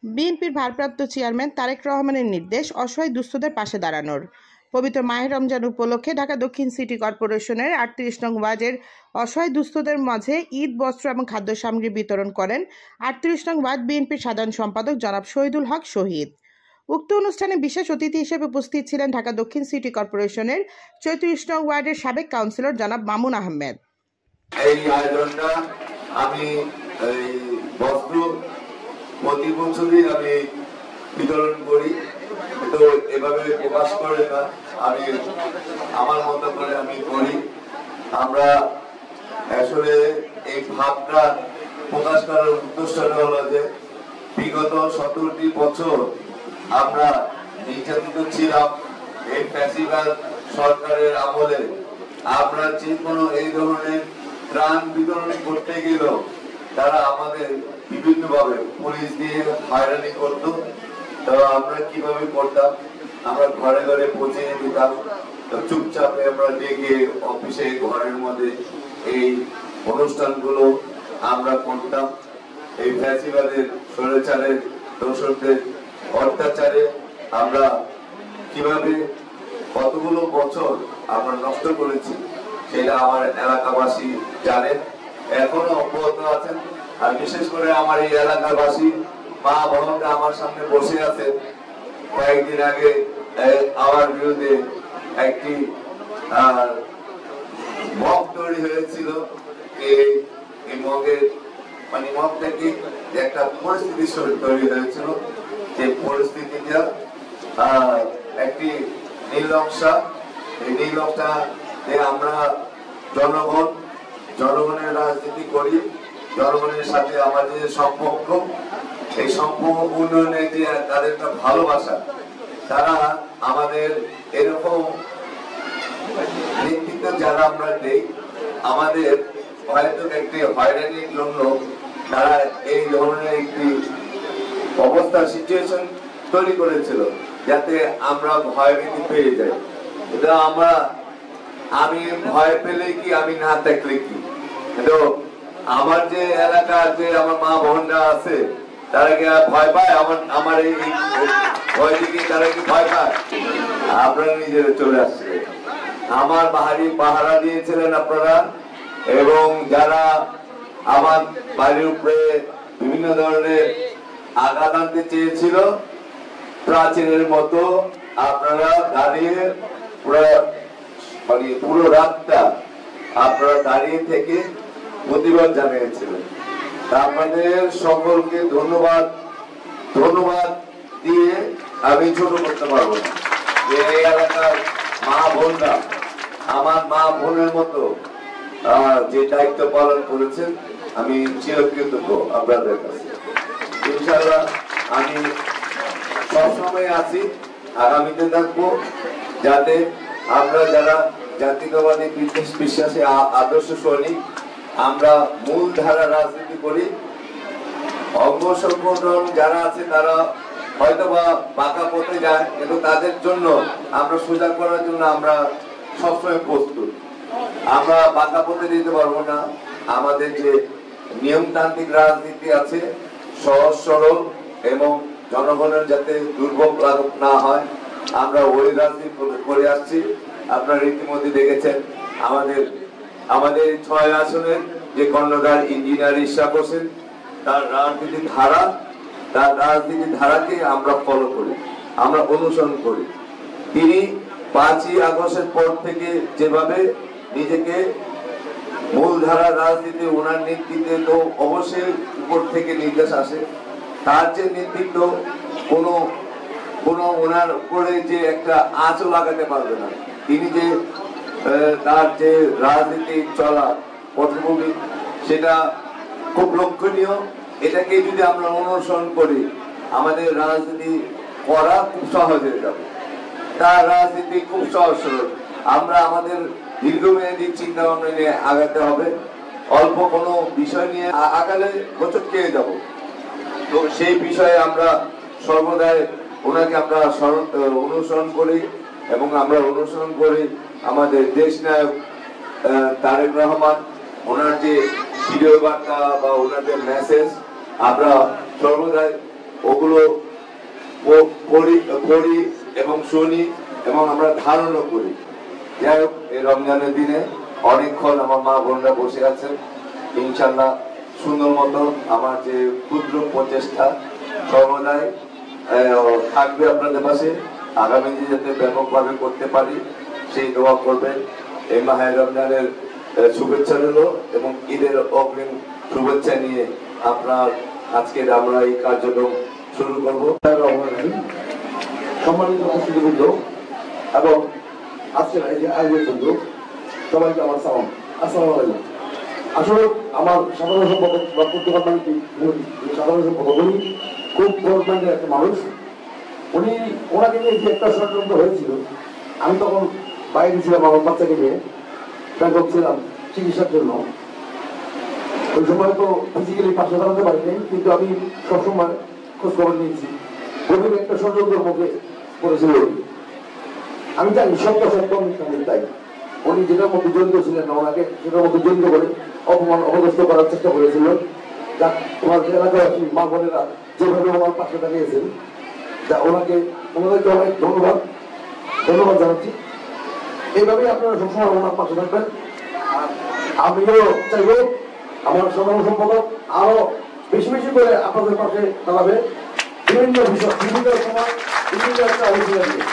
বিএনপির ভারপ্রাপ্ত চেয়ারম্যান তারেক রহমানের নির্দেশ অসহায় দুস্থদের পাশে দাঁড়ানোর। পবিত্র মাহে রমজান উপলক্ষে ঢাকা দক্ষিণ সিটি কর্পোরেশনের ৩৮ নং ওয়ার্ডের অসহায় দুস্থদের মাঝে ঈদ বস্ত্র এবং খাদ্য সামগ্রী বিতরণ করেন ৩৮ নং ওয়ার্ড বিএনপির সাধারণ সম্পাদক জনাব শহীদুল হক শহীদ। উক্ত অনুষ্ঠানে বিশেষ অতিথি হিসেবে উপস্থিত ছিলেন ঢাকা দক্ষিণ সিটি কর্পোরেশনের ৩৪ নং ওয়ার্ডের সাবেক কাউন্সিলর জনাব মামুন আহমেদ। এই আয়োজনটা আমি বস্ত্র প্রতি বছরই আমি বিতরণ করি, তো এভাবে প্রকাশ করে না, আমি আমার মতো করে আমি করি। আমরা আসলে এই ভাবটা প্রকাশ করার উদ্দেশ্যটা হলো যে বিগত 17টি বছর আমরা নির্যাতিত ছিলাম এই ফ্যাসিবাদ সরকারের আমলে। আমরা যে কোনো এই ধরনের ত্রাণ বিতরণ করতে গেলেও তারা আমাদের বিভিন্ন ভাবে পুলিশ দিয়ে হয়রানি করত। তো আমরা কিভাবে করতাম, আমরা ঘরে ঘরে পৌঁছে দিতাম, তো চুপচাপে আমরা ডেকে অফিসে ঘরের মধ্যে এই অনুষ্ঠানগুলো আমরা করতাম। এই ফ্যাসিবাদের স্বৈরাচারের দোষরদের অত্যাচারে আমরা কিভাবে কতগুলো বছর আমরা নষ্ট করেছি সেটা আমার এলাকাবাসী জানেন, এখনো অব্যাহত আছেন। আর বিশেষ করে আমার এই এলাকাবাসী মা বোনরা আমার সামনে বসে আছে। কয়েকদিন আগে আমার বিরুদ্ধে একটি মব তৈরি হয়েছিল। এই মগের মানে মগটা কি একটা পরিস্থিতি তৈরি হয়েছিল, যে পরিস্থিতিটা একটি নীলনকশা। এই নীলনকশা যে আমরা জনগণের রাজনীতি করি, জনগণের সাথে আমাদের সম্পর্ক, এই সম্পর্ক উন্নয়নে যে তাদের একটা ভালোবাসা, তারা আমাদের এরকম নেতৃত্ব যারা আমরা দেই, আমাদের হয়তো একটি হয়রানির জন্য তারা এই ধরনের একটি অবস্থা সিচুয়েশন তৈরি করেছিল যাতে আমরা ভয়ভীতি পেয়ে যাই। এটা আমি ভয় পেলে কি, আমি না থাকলে কি, কিন্তু আমার যে এলাকার যে আমার মা বোনরা আছে তারা কি ভয় পায়? আমার এই ভয় দিকে তারা কি ভয় পায়? আপনারা নিজেরা চলে আসছে। আমার বাড়ি পাহারা দিয়েছিলেন আপনারা, এবং যারা আমার বাড়ির উপরে বিভিন্ন ধরনের আঘাত আনতে চেয়েছিল প্রাচীনের মতো, আপনারা দাঁড়িয়ে পুরো রাতটা আপনারা দাঁড়িয়ে থেকে প্রতিবাদ জানিয়েছিলেন। আপনাদের সকলকে ধন্যবাদ দিয়ে আমি ছোট করতে পারবো না। এই এলাকার মা বোনরা আমার মা বোনের মতো যে দায়িত্ব পালন করেছেন, আমি চিরকৃতজ্ঞ আপনাদের কাছে। ইনশাআল্লাহ আমি সবসময় আছি, আগামীতে থাকবো, যাতে আমরা যারা জাতীয়তাবাদী বিশ্বাসী আদর্শ সৈনিক, আমরা মূল ধারা রাজনীতি করি। অঙ্গ সংগঠন যারা আছে তারা হয়তো বা বাঁকা পথে যায়, কিন্তু তাদের জন্য আমরা সোজা করার জন্য আমরা সবসময় প্রস্তুত। আমরা বাঁকা পথে দিতে পারবো না। আমাদের যে নিয়মতান্ত্রিক রাজনীতি আছে, সহজ সরল এবং জনগণের যাতে দুর্ভোগ লাঘব না হয়, আমরা ওই রাজনীতি করে আসছি। আপনারা ইতিমধ্যে দেখেছেন আমাদের 6 আসনের যে কর্ণধার ইঞ্জিনিয়ার ইশরাক হোসেন, তার রাজনীতির ধারাকে আমরা ফলো করি, আমরা অনুসরণ করি। তিনি 5ই আগস্টের পর থেকে যেভাবে নিজেকে মূলধারা রাজনীতি, ওনার নেতৃত্বে তো অবশ্যই উপর থেকে নির্দেশ আসে, তার যে নেতৃত্ব কোনো ওনার উপরে যে একটা আঁচও লাগাতে পারবে না। তিনি যে তার যে রাজনীতি চলা পটভূমি, সেটা খুব লক্ষণীয়। এটাকে যদি আমরা অনুসরণ করি, আমাদের রাজনীতি করা খুব সহজ হয়ে যাবে। তার রাজনীতি খুব সহজ সরল। আমরা আমাদের দীর্ঘমেয়াদী চিন্তা ভাবনা নিয়ে আগাতে হবে। অল্প কোনো বিষয় নিয়ে আগালে বছর খেয়ে যাব। তো সেই বিষয়ে আমরা সর্বদাই ওনাকে আমরা অনুসরণ করি, এবং আমরা অনুসরণ করি আমাদের দেশ নায়ক তারেক রহমান, ওনার যে ভিডিও বার্তা বা ওনার যে মেসেজ, আমরা সর্বদাই ওগুলো পড়ি পড়ি এবং শুনি এবং আমরা ধারণও করি। যাই হোক, এই রমজানের দিনে অনেকক্ষণ আমার মা বোনরা বসে আছেন, ইনশাল্লাহ সুন্দর মতো আমার যে ক্ষুদ্র প্রচেষ্টা সর্বদাই থাকবে আপনাদের পাশে। আগামী দিনে যাতে ব্যাপকভাবে করতে পারি সেই দোয়া করবেন। এই মাহে রমজানের শুভেচ্ছা রইল এবং ঈদের অগ্রিম শুভেচ্ছা নিয়ে আপনার আজকের আমরা এই কার্যক্রম শুরু করবো। সম্মানিত উপস্থিতিবৃন্দ এবং আজকের এই যে আয়োজিত সবাইকে আমার সালাম, আসসালামু আলাইকুম। আসলে আমার সাধারণ সম্পাদক বা প্রতিবাদী সাধারণ সম্পাদক উনি খুব বড় একটা মানুষ। উনি ওনাকে নিয়ে যে একটা ষড়যন্ত্র হয়েছিল, আমি তখন বাইরে ছিলাম আমার বাচ্চাকে নিয়ে, ব্যাংকক ছিলাম চিকিৎসার জন্য। ওই সময় তো ফিজিক্যালি পাশে দাঁড়াতে পারিনি, কিন্তু আমি সবসময় খোঁজখবর নিয়েছি। গভীর একটা ষড়যন্ত্রের মধ্যে পড়েছিল। আমি জানি সত্য সত্য মিথ্যা তাই উনি যেটার মধ্যে জড়িত ছিলেন না, ওনাকে সেটার মধ্যে জড়িত করে অপমান অপদস্থ করার চেষ্টা করেছিল। যা তোমার এলাকাবাসী মা বোনেরা যেভাবে ওনার পাশে দাঁড়িয়েছেন, যা ওনাদেরকে অনেক ধন্যবাদ জানাচ্ছি। এইভাবেই আপনারা সবসময় ওনার পাশে থাকবেন। আমিও চাইব আমার সাধারণ সম্পাদক আরো বেশি বেশি করে আপনাদের পাশে দাঁড়াবে, বিভিন্ন বিষয়, বিভিন্ন সময় বিভিন্ন একটা আলোচনা দিয়ে।